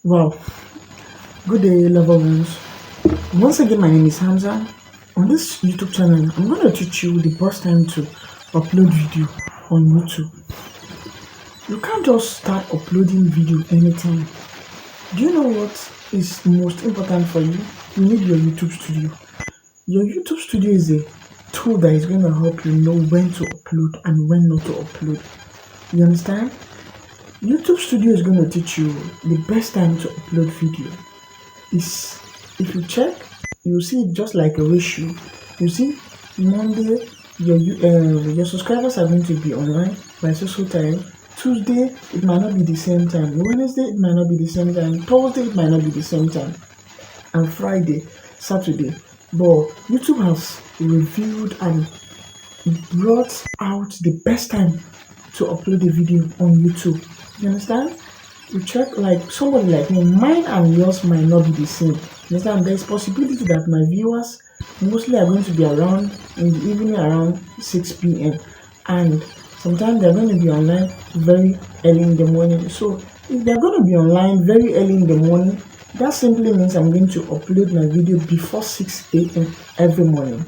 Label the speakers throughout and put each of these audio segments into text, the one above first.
Speaker 1: Wow, good day, lover ones. Once again, my name is Hamza. On this YouTube channel, I'm going to teach you the best time to upload video on YouTube. You can't just start uploading video anytime. Do you know what is most important for you? You need your YouTube studio. Your YouTube studio is a tool that is going to help you know when to upload and when not to upload. You understand? YouTube studio is going to teach you the best time to upload video. Is if you check, you see it just like a ratio. You see, Monday your subscribers are going to be online by so time. Tuesday it might not be the same time. Wednesday it might not be the same time. Thursday it might not be the same time. And Friday, Saturday. But YouTube has reviewed and brought out the best time to upload a video on YouTube. You understand? You check, like somebody like me, mine and yours might not be the same. You understand? There's possibility that my viewers mostly are going to be around in the evening around 6 p.m. and sometimes they're going to be online very early in the morning. So if they're going to be online very early in the morning, that simply means I'm going to upload my video before 6 a.m. every morning,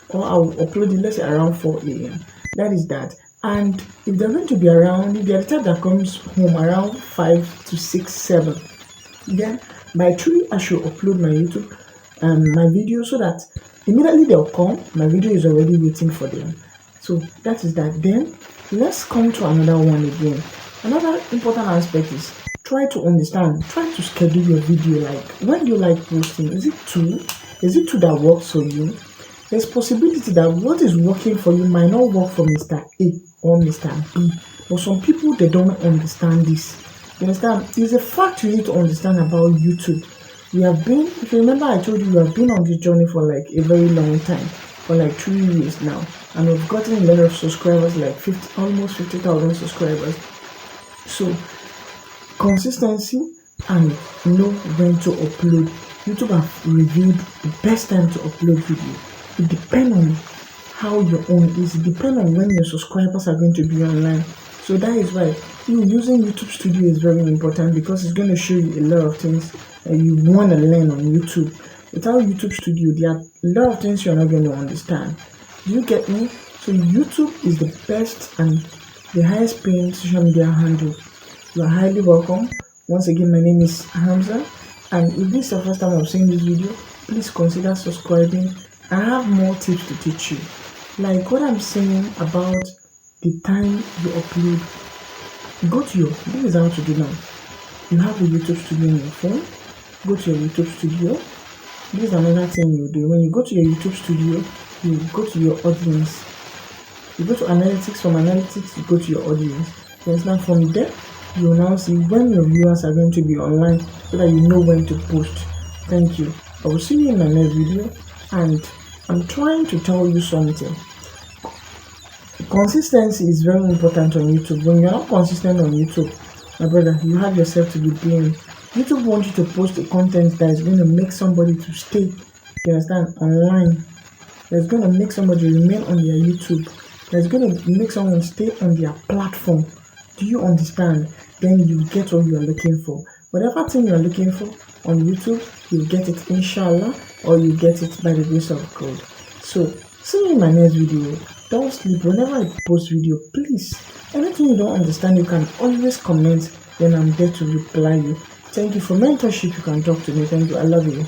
Speaker 1: or I'll upload it, let's say, around 4 a.m. That is that. And if they're going to be around, if they're the type that comes home around 5 to 6, 7, then by 3 I should upload my YouTube my video, so that immediately they'll come, my video is already waiting for them. So that is that. Then let's come to another one again. Another important aspect is try to understand, try to schedule your video. Like, when do you like posting? Is it two that works for you? There's possibility that what is working for you might not work for Mr. A or Mr. B. But some people, they don't understand this. You understand? It's a fact you need to understand about YouTube. We have been, if you remember, I told you we have been on this journey for like a very long time, for like 3 years now. And we've gotten a lot of subscribers, like almost 50,000 subscribers. So, consistency and know when to upload. YouTube have reviewed the best time to upload video. It depends on how your own is. It depends on when your subscribers are going to be online. So that is why using YouTube Studio is very important, because it's going to show you a lot of things that you want to learn on YouTube. Without YouTube Studio, there are a lot of things you're not going to understand. Do you get me? So YouTube is the best and the highest paying social media handle. You are highly welcome. Once again, my name is Hamza, and if this is the first time I'm seeing this video, please consider subscribing. I have more tips to teach you, like what I'm saying about the time you upload. Go to this is how to do now. You have a YouTube studio on your phone. Go to your YouTube studio. This is another thing you do. When you go to your YouTube studio, you go to your audience. You go to analytics. From analytics, you go to your audience. Now from there, you will now see when your viewers are going to be online, so that you know when to post. Thank you. I will see you in my next video. And I'm trying to tell you something. Consistency is very important on YouTube. When you're not consistent on YouTube, my brother, you have yourself to be blamed. YouTube wants you to post a content that is going to make somebody to stay, you understand, online. That's going to make somebody remain on their YouTube. That's going to make someone stay on their platform. Do you understand? Then you get what you are looking for. Whatever thing you are looking for on YouTube, you get it, inshallah, or you get it by the grace of God. So see you in my next video. Don't sleep. Whenever I post video, please, anything you don't understand, you can always comment. Then I'm there to reply you. Thank you. For mentorship, you can talk to me. Thank you. I love you.